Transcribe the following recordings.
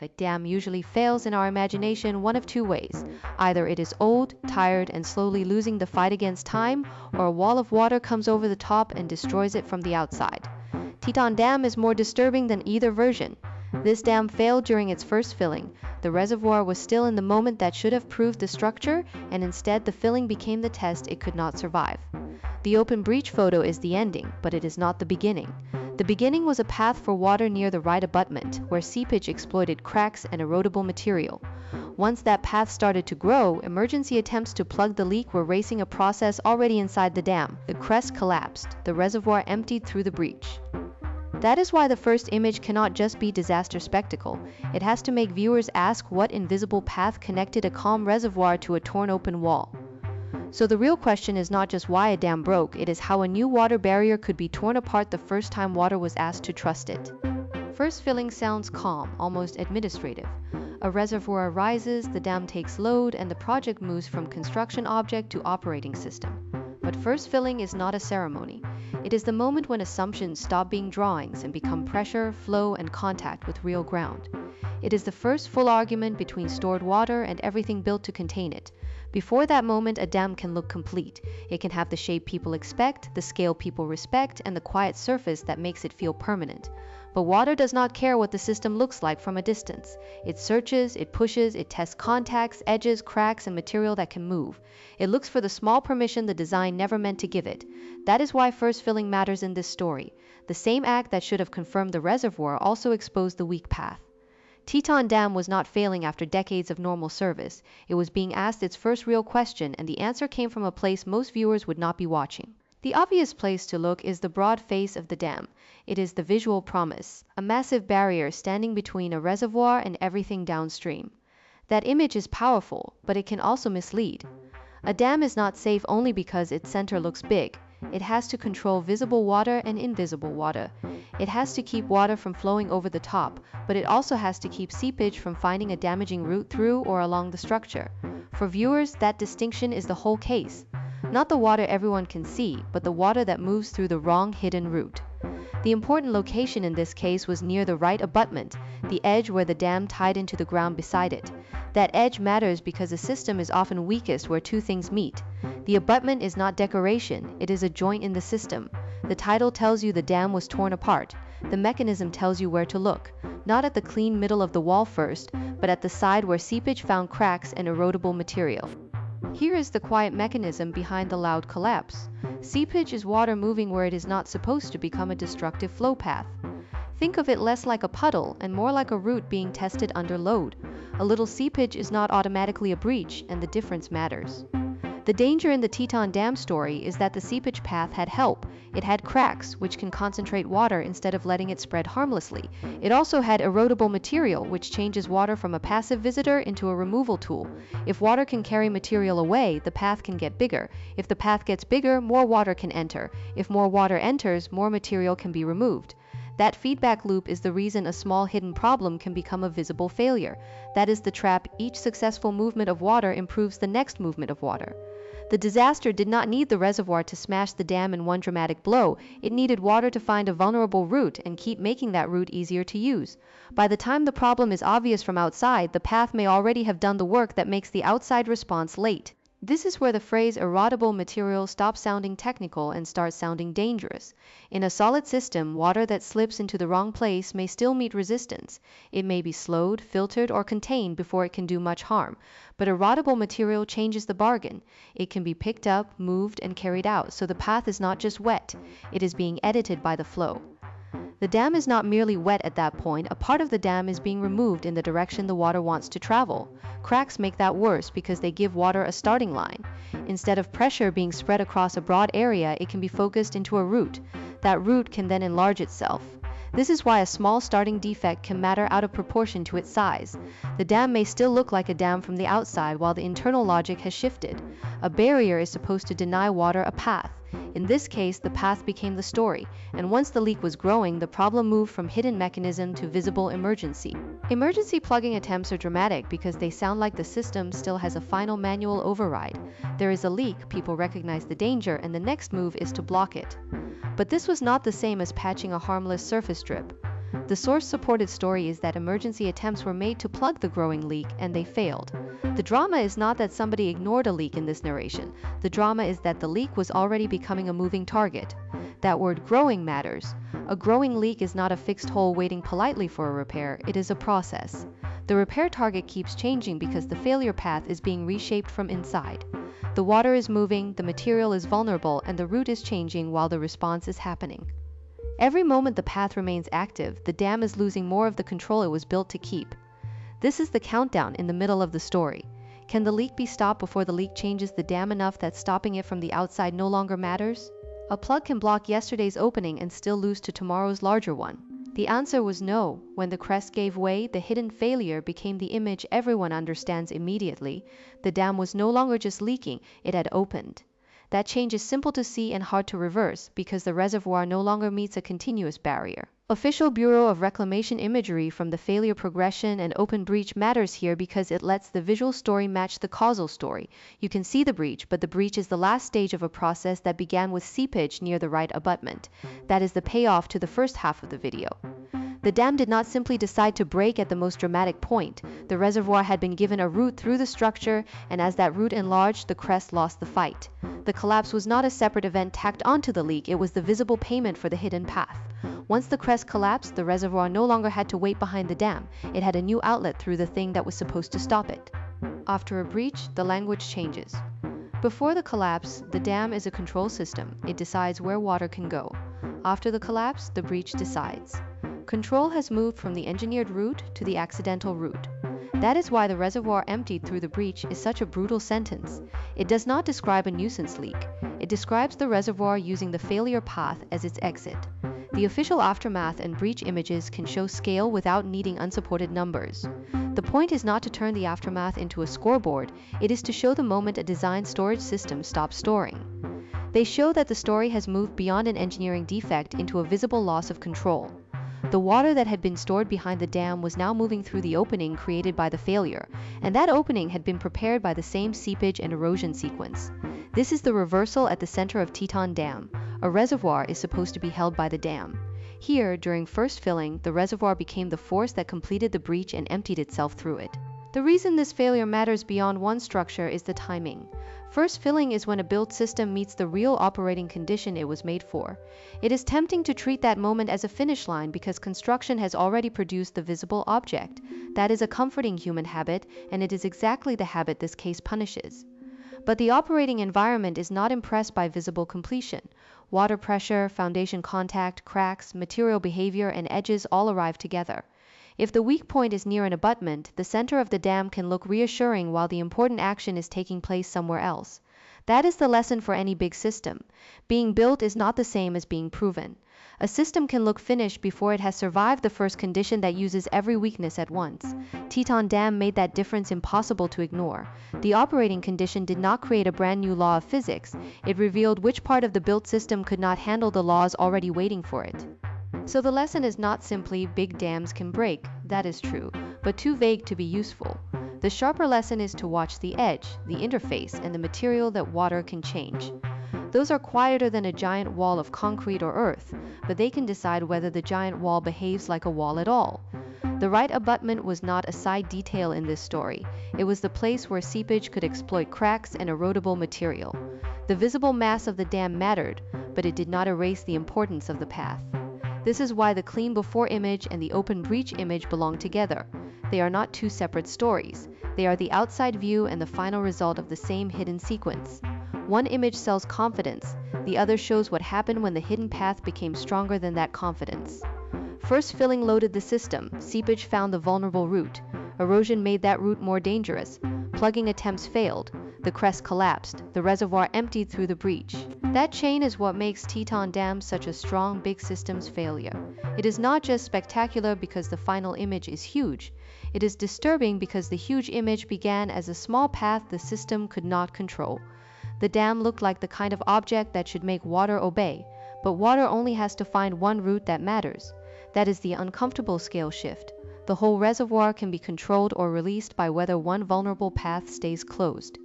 A dam usually fails in our imagination one of two ways. Either it is old, tired, and slowly losing the fight against time, or a wall of water comes over the top and destroys it from the outside. Teton Dam is more disturbing than either version. This dam failed during its first filling. The reservoir was still in the moment that should have proved the structure, and instead the filling became the test it could not survive. The open breach photo is the ending, but it is not the beginning. The beginning was a path for water near the right abutment, where seepage exploited cracks and erodible material. Once that path started to grow, emergency attempts to plug the leak were racing a process already inside the dam. The crest collapsed, the reservoir emptied through the breach. That is why the first image cannot just be disaster spectacle. It has to make viewers ask what invisible path connected a calm reservoir to a torn open wall. So the real question is not just why a dam broke, it is how a new water barrier could be torn apart the first time water was asked to trust it. First filling sounds calm, almost administrative. A reservoir rises, the dam takes load, and the project moves from construction object to operating system. But first filling is not a ceremony. It is the moment when assumptions stop being drawings and become pressure, flow, and contact with real ground. It is the first full argument between stored water and everything built to contain it. Before that moment, a dam can look complete. It can have the shape people expect, the scale people respect, and the quiet surface that makes it feel permanent. But water does not care what the system looks like from a distance. It searches, it pushes, it tests contacts, edges, cracks, and material that can move. It looks for the small permission the design never meant to give it. That is why first filling matters in this story. The same act that should have confirmed the reservoir also exposed the weak path. Teton Dam was not failing after decades of normal service. It was being asked its first real question, and the answer came from a place most viewers would not be watching. The obvious place to look is the broad face of the dam. It is the visual promise, a massive barrier standing between a reservoir and everything downstream. That image is powerful, but it can also mislead. A dam is not safe only because its center looks big. It has to control visible water and invisible water. It has to keep water from flowing over the top, but it also has to keep seepage from finding a damaging route through or along the structure. For viewers, that distinction is the whole case. Not the water everyone can see, but the water that moves through the wrong hidden route. The important location in this case was near the right abutment, the edge where the dam tied into the ground beside it. That edge matters because a system is often weakest where two things meet. The abutment is not decoration, it is a joint in the system. The title tells you the dam was torn apart. The mechanism tells you where to look, not at the clean middle of the wall first, but at the side where seepage found cracks and erodible material. Here is the quiet mechanism behind the loud collapse. Seepage is water moving where it is not supposed to become a destructive flow path. Think of it less like a puddle and more like a route being tested under load. A little seepage is not automatically a breach, and the difference matters. The danger in the Teton Dam story is that the seepage path had help. It had cracks, which can concentrate water instead of letting it spread harmlessly. It also had erodible material, which changes water from a passive visitor into a removal tool. If water can carry material away, the path can get bigger. If the path gets bigger, more water can enter. If more water enters, more material can be removed. That feedback loop is the reason a small hidden problem can become a visible failure. That is the trap. Each successful movement of water improves the next movement of water. The disaster did not need the reservoir to smash the dam in one dramatic blow. It needed water to find a vulnerable route and keep making that route easier to use. By the time the problem is obvious from outside, the path may already have done the work that makes the outside response late. This is where the phrase erodible material stops sounding technical and starts sounding dangerous. In a solid system, water that slips into the wrong place may still meet resistance. It may be slowed, filtered, or contained before it can do much harm. But erodible material changes the bargain. It can be picked up, moved, and carried out, so the path is not just wet. It is being edited by the flow. The dam is not merely wet at that point, a part of the dam is being removed in the direction the water wants to travel. Cracks make that worse because they give water a starting line. Instead of pressure being spread across a broad area, it can be focused into a route. That route can then enlarge itself. This is why a small starting defect can matter out of proportion to its size. The dam may still look like a dam from the outside while the internal logic has shifted. A barrier is supposed to deny water a path. In this case, the path became the story, and once the leak was growing, the problem moved from hidden mechanism to visible emergency. Emergency plugging attempts are dramatic because they sound like the system still has a final manual override. There is a leak, people recognize the danger, and the next move is to block it. But this was not the same as patching a harmless surface drip. The source-supported story is that emergency attempts were made to plug the growing leak and they failed. The drama is not that somebody ignored a leak in this narration. The drama is that the leak was already becoming a moving target. That word growing matters. A growing leak is not a fixed hole waiting politely for a repair, it is a process. The repair target keeps changing because the failure path is being reshaped from inside. The water is moving, the material is vulnerable, and the route is changing while the response is happening. Every moment the path remains active, the dam is losing more of the control it was built to keep. This is the countdown in the middle of the story. Can the leak be stopped before the leak changes the dam enough that stopping it from the outside no longer matters? A plug can block yesterday's opening and still lose to tomorrow's larger one. The answer was no. When the crest gave way, the hidden failure became the image everyone understands immediately. The dam was no longer just leaking, it had opened. That change is simple to see and hard to reverse because the reservoir no longer meets a continuous barrier. Official Bureau of Reclamation imagery from the failure progression and open breach matters here because it lets the visual story match the causal story. You can see the breach, but the breach is the last stage of a process that began with seepage near the right abutment. That is the payoff to the first half of the video. The dam did not simply decide to break at the most dramatic point. The reservoir had been given a route through the structure, and as that route enlarged, the crest lost the fight. The collapse was not a separate event tacked onto the leak, it was the visible payment for the hidden path. Once the crest collapsed, the reservoir no longer had to wait behind the dam. It had a new outlet through the thing that was supposed to stop it. After a breach, the language changes. Before the collapse, the dam is a control system. It decides where water can go. After the collapse, the breach decides. Control has moved from the engineered route to the accidental route. That is why the reservoir emptied through the breach is such a brutal sentence. It does not describe a nuisance leak. It describes the reservoir using the failure path as its exit. The official aftermath and breach images can show scale without needing unsupported numbers. The point is not to turn the aftermath into a scoreboard, it is to show the moment a design storage system stops storing. They show that the story has moved beyond an engineering defect into a visible loss of control. The water that had been stored behind the dam was now moving through the opening created by the failure, and that opening had been prepared by the same seepage and erosion sequence. This is the reversal at the center of Teton Dam. A reservoir is supposed to be held by the dam. Here, during first filling, the reservoir became the force that completed the breach and emptied itself through it. The reason this failure matters beyond one structure is the timing. First filling is when a built system meets the real operating condition it was made for. It is tempting to treat that moment as a finish line because construction has already produced the visible object. That is a comforting human habit, and it is exactly the habit this case punishes. But the operating environment is not impressed by visible completion. Water pressure, foundation contact, cracks, material behavior, and edges all arrive together. If the weak point is near an abutment, the center of the dam can look reassuring while the important action is taking place somewhere else. That is the lesson for any big system. Being built is not the same as being proven. A system can look finished before it has survived the first condition that uses every weakness at once. Teton Dam made that difference impossible to ignore. The operating condition did not create a brand new law of physics. It revealed which part of the built system could not handle the laws already waiting for it. So the lesson is not simply big dams can break, that is true, but too vague to be useful. The sharper lesson is to watch the edge, the interface, and the material that water can change. Those are quieter than a giant wall of concrete or earth, but they can decide whether the giant wall behaves like a wall at all. The right abutment was not a side detail in this story. It was the place where seepage could exploit cracks and erodible material. The visible mass of the dam mattered, but it did not erase the importance of the path. This is why the clean before image and the open breach image belong together. They are not two separate stories. They are the outside view and the final result of the same hidden sequence. One image sells confidence, the other shows what happened when the hidden path became stronger than that confidence. First filling loaded the system, seepage found the vulnerable route. Erosion made that route more dangerous. Plugging attempts failed. The crest collapsed. The reservoir emptied through the breach. That chain is what makes Teton Dam such a strong big systems failure. It is not just spectacular because the final image is huge. It is disturbing because the huge image began as a small path the system could not control. The dam looked like the kind of object that should make water obey, but water only has to find one route that matters. That is the uncomfortable scale shift. The whole reservoir can be controlled or released by whether one vulnerable path stays closed.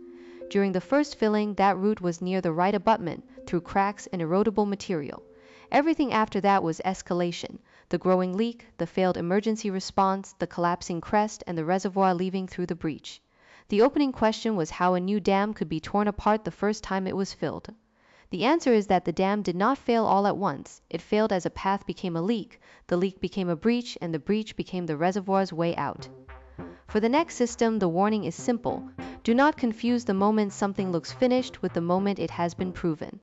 During the first filling, that route was near the right abutment, through cracks and erodible material. Everything after that was escalation. the growing leak, the failed emergency response, the collapsing crest, and the reservoir leaving through the breach. The opening question was how a new dam could be torn apart the first time it was filled. The answer is that the dam did not fail all at once. It failed as a path became a leak, the leak became a breach, and the breach became the reservoir's way out. For the next system, the warning is simple. Do not confuse the moment something looks finished with the moment it has been proven.